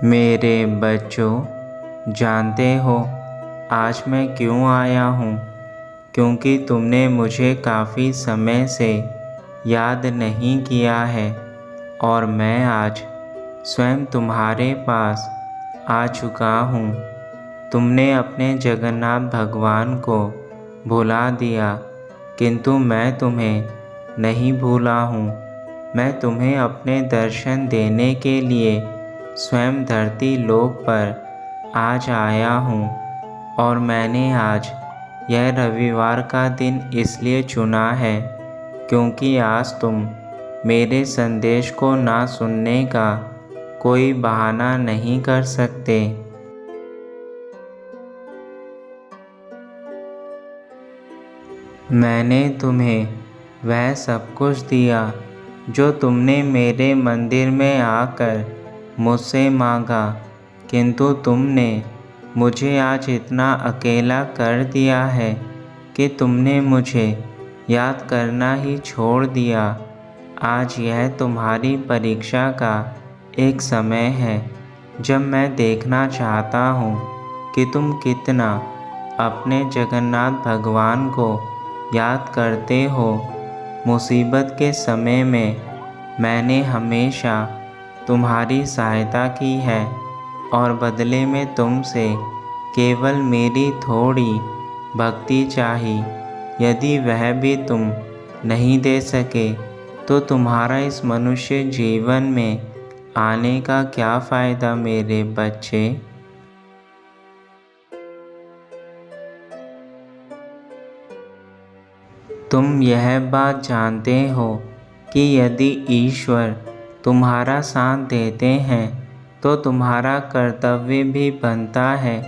मेरे बच्चों, जानते हो आज मैं क्यों आया हूँ? क्योंकि तुमने मुझे काफ़ी समय से याद नहीं किया है और मैं आज स्वयं तुम्हारे पास आ चुका हूँ। तुमने अपने जगन्नाथ भगवान को भुला दिया, किंतु मैं तुम्हें नहीं भूला हूँ। मैं तुम्हें अपने दर्शन देने के लिए स्वयं धरती लोक पर आज आया हूँ। और मैंने आज यह रविवार का दिन इसलिए चुना है क्योंकि आज तुम मेरे संदेश को ना सुनने का कोई बहाना नहीं कर सकते। मैंने तुम्हें वह सब कुछ दिया जो तुमने मेरे मंदिर में आकर मुझसे मांगा, किंतु तुमने मुझे आज इतना अकेला कर दिया है कि तुमने मुझे याद करना ही छोड़ दिया। आज यह तुम्हारी परीक्षा का एक समय है जब मैं देखना चाहता हूँ कि तुम कितना अपने जगन्नाथ भगवान को याद करते हो। मुसीबत के समय में मैंने हमेशा तुम्हारी सहायता की है और बदले में तुमसे केवल मेरी थोड़ी भक्ति चाही। यदि वह भी तुम नहीं दे सके तो तुम्हारा इस मनुष्य जीवन में आने का क्या फ़ायदा मेरे बच्चे? तुम यह बात जानते हो कि यदि ईश्वर तुम्हारा साथ देते हैं तो तुम्हारा कर्तव्य भी बनता है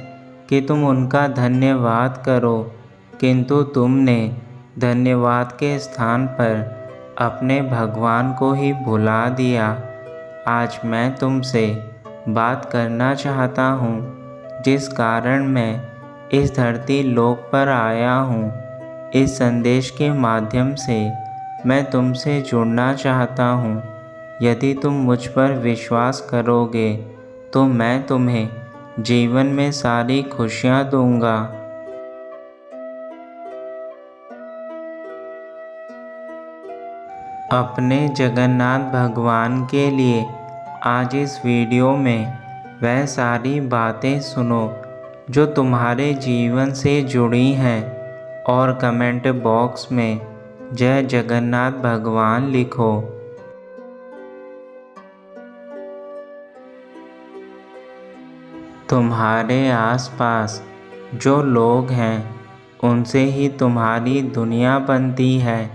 कि तुम उनका धन्यवाद करो, किंतु तुमने धन्यवाद के स्थान पर अपने भगवान को ही भुला दिया। आज मैं तुमसे बात करना चाहता हूँ, जिस कारण मैं इस धरती लोक पर आया हूँ। इस संदेश के माध्यम से मैं तुमसे जुड़ना चाहता हूँ। यदि तुम मुझ पर विश्वास करोगे तो मैं तुम्हें जीवन में सारी खुशियाँ दूंगा। अपने जगन्नाथ भगवान के लिए आज इस वीडियो में वह सारी बातें सुनो जो तुम्हारे जीवन से जुड़ी हैं और कमेंट बॉक्स में जय जगन्नाथ भगवान लिखो। तुम्हारे आसपास जो लोग हैं उनसे ही तुम्हारी दुनिया बनती है,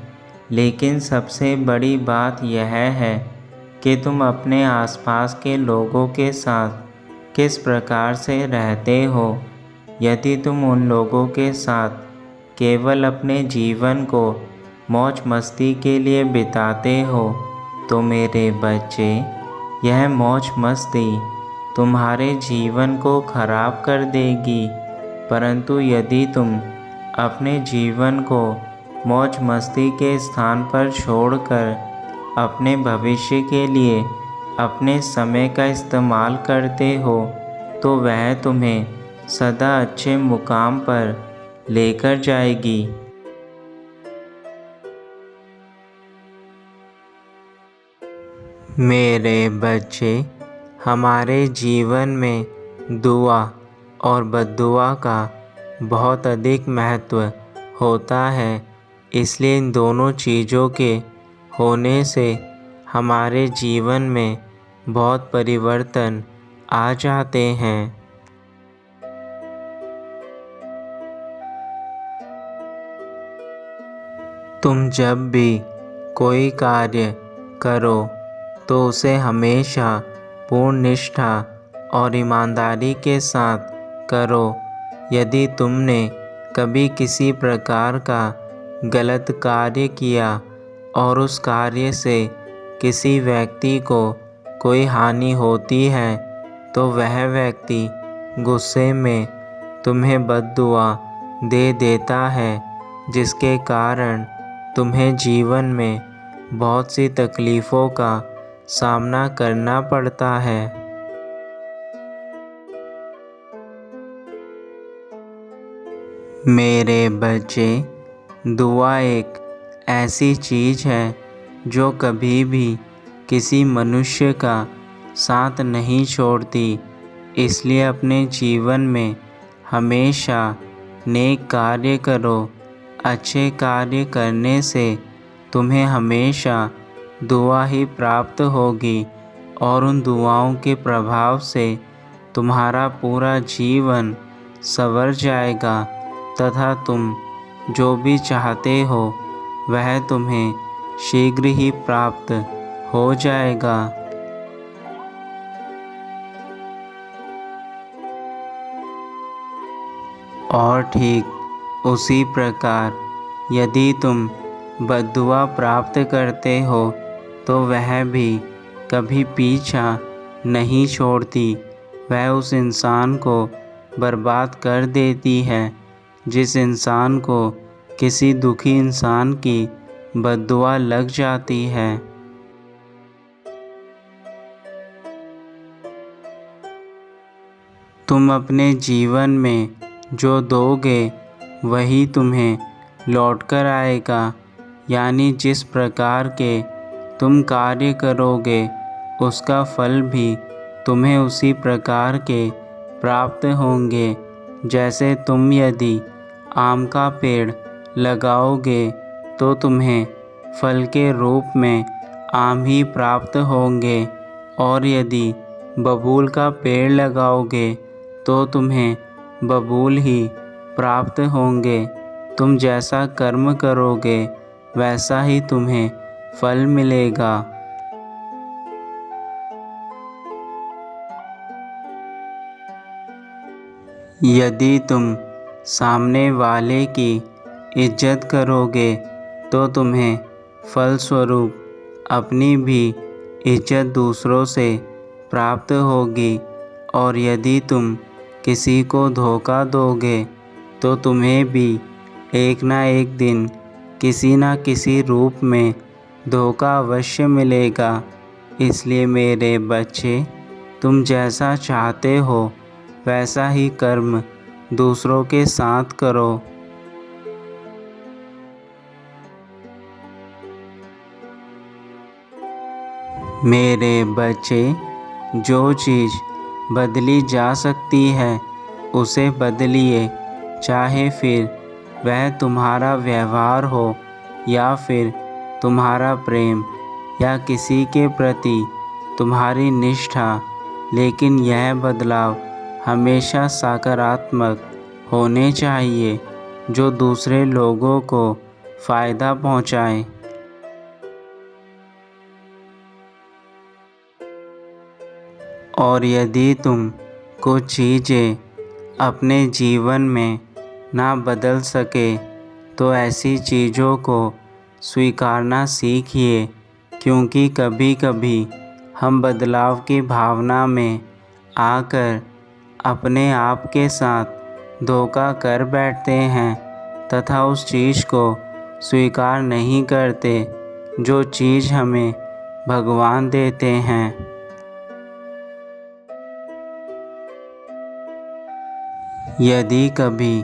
लेकिन सबसे बड़ी बात यह है कि तुम अपने आसपास के लोगों के साथ किस प्रकार से रहते हो। यदि तुम उन लोगों के साथ केवल अपने जीवन को मौज मस्ती के लिए बिताते हो तो मेरे बच्चे, यह मौज मस्ती तुम्हारे जीवन को खराब कर देगी। परंतु यदि तुम अपने जीवन को मौज मस्ती के स्थान पर छोड़कर अपने भविष्य के लिए अपने समय का इस्तेमाल करते हो तो वह तुम्हें सदा अच्छे मुकाम पर लेकर जाएगी। मेरे बच्चे, हमारे जीवन में दुआ और बद्दुआ का बहुत अधिक महत्व होता है। इसलिए इन दोनों चीज़ों के होने से हमारे जीवन में बहुत परिवर्तन आ जाते हैं। तुम जब भी कोई कार्य करो तो उसे हमेशा पूर्ण निष्ठा और ईमानदारी के साथ करो। यदि तुमने कभी किसी प्रकार का गलत कार्य किया और उस कार्य से किसी व्यक्ति को कोई हानि होती है तो वह व्यक्ति गुस्से में तुम्हें बद्दुआ दे देता है, जिसके कारण तुम्हें जीवन में बहुत सी तकलीफ़ों का सामना करना पड़ता है। मेरे बच्चे, दुआ एक ऐसी चीज़ है जो कभी भी किसी मनुष्य का साथ नहीं छोड़ती। इसलिए अपने जीवन में हमेशा नेक कार्य करो। अच्छे कार्य करने से तुम्हें हमेशा दुआ ही प्राप्त होगी और उन दुआओं के प्रभाव से तुम्हारा पूरा जीवन संवर जाएगा तथा तुम जो भी चाहते हो वह तुम्हें शीघ्र ही प्राप्त हो जाएगा। और ठीक उसी प्रकार यदि तुम बद्दुआ प्राप्त करते हो तो वह भी कभी पीछा नहीं छोड़ती। वह उस इंसान को बर्बाद कर देती है जिस इंसान को किसी दुखी इंसान की बद्दुआ लग जाती है। तुम अपने जीवन में जो दोगे वही तुम्हें लौटकर आएगा। यानी जिस प्रकार के तुम कार्य करोगे उसका फल भी तुम्हें उसी प्रकार के प्राप्त होंगे। जैसे तुम यदि आम का पेड़ लगाओगे तो तुम्हें फल के रूप में आम ही प्राप्त होंगे, और यदि बबूल का पेड़ लगाओगे तो तुम्हें बबूल ही प्राप्त होंगे। तुम जैसा कर्म करोगे वैसा ही तुम्हें फल मिलेगा। यदि तुम सामने वाले की इज्जत करोगे तो तुम्हें फलस्वरूप अपनी भी इज्जत दूसरों से प्राप्त होगी, और यदि तुम किसी को धोखा दोगे तो तुम्हें भी एक ना एक दिन किसी न किसी रूप में धोखा अवश्य मिलेगा। इसलिए मेरे बच्चे, तुम जैसा चाहते हो वैसा ही कर्म दूसरों के साथ करो। मेरे बच्चे, जो चीज़ बदली जा सकती है उसे बदलिए, चाहे फिर वह तुम्हारा व्यवहार हो या फिर तुम्हारा प्रेम या किसी के प्रति तुम्हारी निष्ठा। लेकिन यह बदलाव हमेशा सकारात्मक होने चाहिए जो दूसरे लोगों को फ़ायदा पहुँचाए। और यदि तुम कुछ चीज़ें अपने जीवन में ना बदल सके तो ऐसी चीज़ों को स्वीकारना सीखिए, क्योंकि कभी कभी हम बदलाव की भावना में आकर अपने आप के साथ धोखा कर बैठते हैं तथा उस चीज़ को स्वीकार नहीं करते जो चीज़ हमें भगवान देते हैं। यदि कभी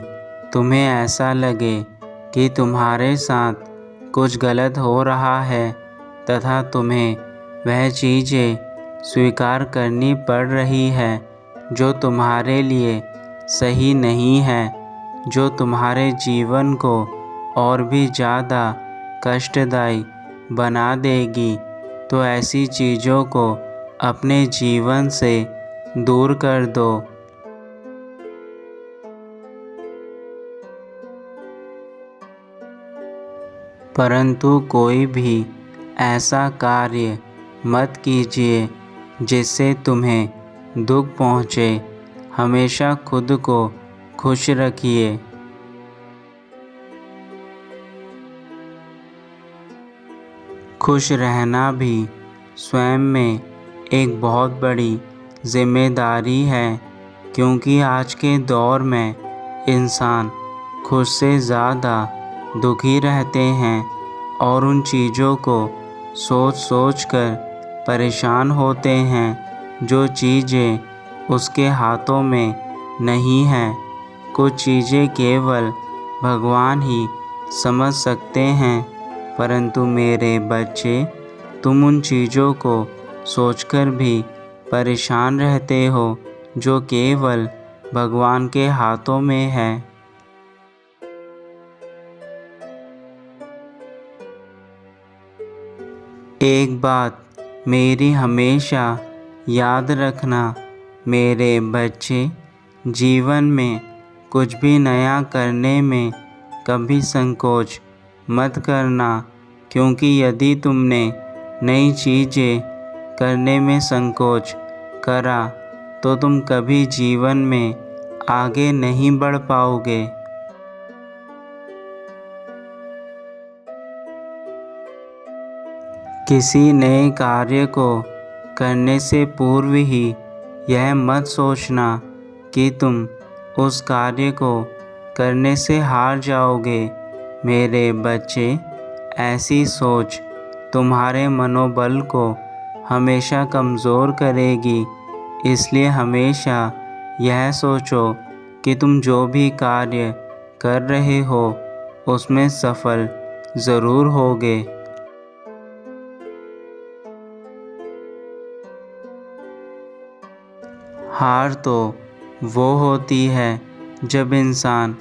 तुम्हें ऐसा लगे कि तुम्हारे साथ कुछ गलत हो रहा है तथा तुम्हें वह चीज़ें स्वीकार करनी पड़ रही है जो तुम्हारे लिए सही नहीं है, जो तुम्हारे जीवन को और भी ज़्यादा कष्टदायी बना देगी, तो ऐसी चीज़ों को अपने जीवन से दूर कर दो। परंतु कोई भी ऐसा कार्य मत कीजिए जिससे तुम्हें दुख पहुँचे। हमेशा खुद को खुश रखिए। खुश रहना भी स्वयं में एक बहुत बड़ी जिम्मेदारी है, क्योंकि आज के दौर में इंसान खुद से ज़्यादा दुखी रहते हैं और उन चीज़ों को सोच सोच कर परेशान होते हैं जो चीज़ें उसके हाथों में नहीं हैं। कुछ चीज़ें केवल भगवान ही समझ सकते हैं। परंतु मेरे बच्चे, तुम उन चीज़ों को सोचकर भी परेशान रहते हो जो केवल भगवान के हाथों में है। एक बात मेरी हमेशा याद रखना मेरे बच्चे, जीवन में कुछ भी नया करने में कभी संकोच मत करना, क्योंकि यदि तुमने नई चीज़ें करने में संकोच करा तो तुम कभी जीवन में आगे नहीं बढ़ पाओगे। किसी नए कार्य को करने से पूर्व ही यह मत सोचना कि तुम उस कार्य को करने से हार जाओगे। मेरे बच्चे, ऐसी सोच तुम्हारे मनोबल को हमेशा कमज़ोर करेगी। इसलिए हमेशा यह सोचो कि तुम जो भी कार्य कर रहे हो उसमें सफल ज़रूर होगे। हार तो वो होती है जब इंसान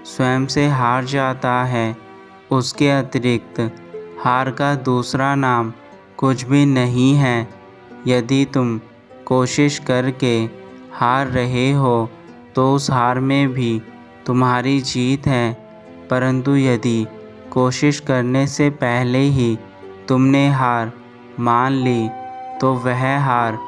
स्वयं से हार जाता है। उसके अतिरिक्त हार का दूसरा नाम कुछ भी नहीं है। यदि तुम कोशिश करके हार रहे हो तो उस हार में भी तुम्हारी जीत है। परंतु यदि कोशिश करने से पहले ही तुमने हार मान ली तो वह हार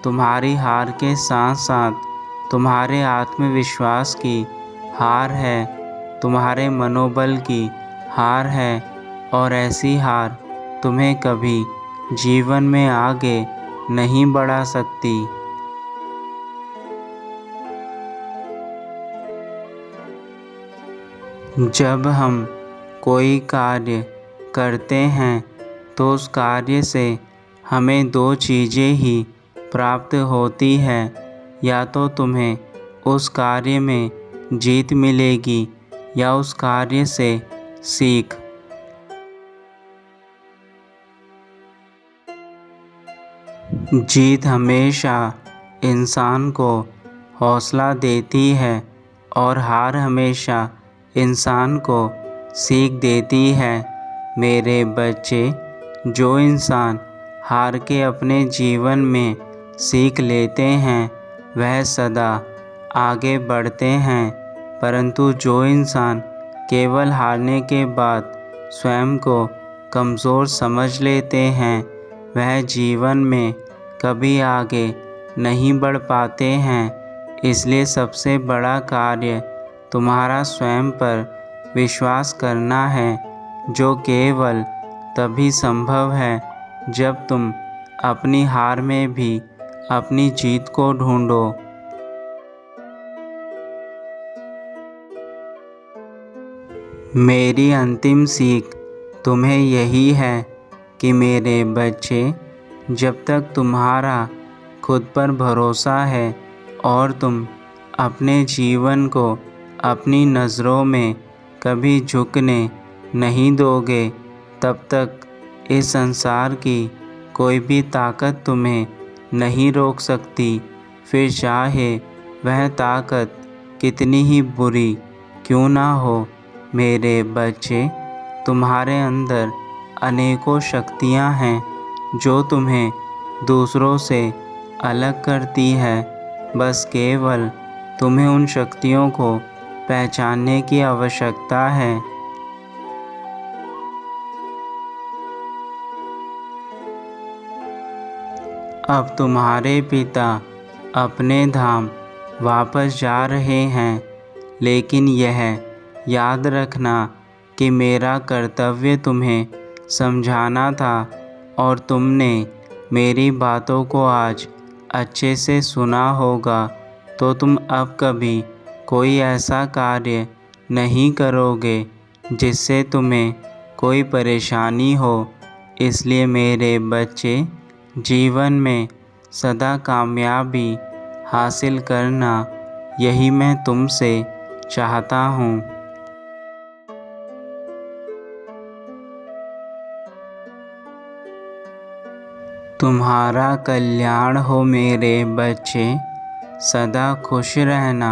तुम्हारी हार के साथ साथ तुम्हारे आत्मविश्वास की हार है, तुम्हारे मनोबल की हार है, और ऐसी हार तुम्हें कभी जीवन में आगे नहीं बढ़ा सकती। जब हम कोई कार्य करते हैं तो उस कार्य से हमें दो चीज़ें ही प्राप्त होती है। या तो तुम्हें उस कार्य में जीत मिलेगी या उस कार्य से सीख। जीत हमेशा इंसान को हौसला देती है और हार हमेशा इंसान को सीख देती है। मेरे बच्चे, जो इंसान हार के अपने जीवन में सीख लेते हैं वह सदा आगे बढ़ते हैं। परंतु जो इंसान केवल हारने के बाद स्वयं को कमज़ोर समझ लेते हैं वह जीवन में कभी आगे नहीं बढ़ पाते हैं। इसलिए सबसे बड़ा कार्य तुम्हारा स्वयं पर विश्वास करना है, जो केवल तभी संभव है जब तुम अपनी हार में भी अपनी जीत को ढूंढो। मेरी अंतिम सीख तुम्हें यही है कि मेरे बच्चे, जब तक तुम्हारा खुद पर भरोसा है और तुम अपने जीवन को अपनी नज़रों में कभी झुकने नहीं दोगे, तब तक इस संसार की कोई भी ताकत तुम्हें नहीं रोक सकती। फिर चाहे वह ताकत कितनी ही बुरी क्यों ना हो। मेरे बच्चे, तुम्हारे अंदर अनेकों शक्तियाँ हैं जो तुम्हें दूसरों से अलग करती है। बस केवल तुम्हें उन शक्तियों को पहचानने की आवश्यकता है। अब तुम्हारे पिता अपने धाम वापस जा रहे हैं, लेकिन यह याद रखना कि मेरा कर्तव्य तुम्हें समझाना था और तुमने मेरी बातों को आज अच्छे से सुना होगा, तो तुम अब कभी कोई ऐसा कार्य नहीं करोगे जिससे तुम्हें कोई परेशानी हो। इसलिए मेरे बच्चे, जीवन में सदा कामयाबी हासिल करना, यही मैं तुमसे चाहता हूँ। तुम्हारा कल्याण हो मेरे बच्चे, सदा खुश रहना।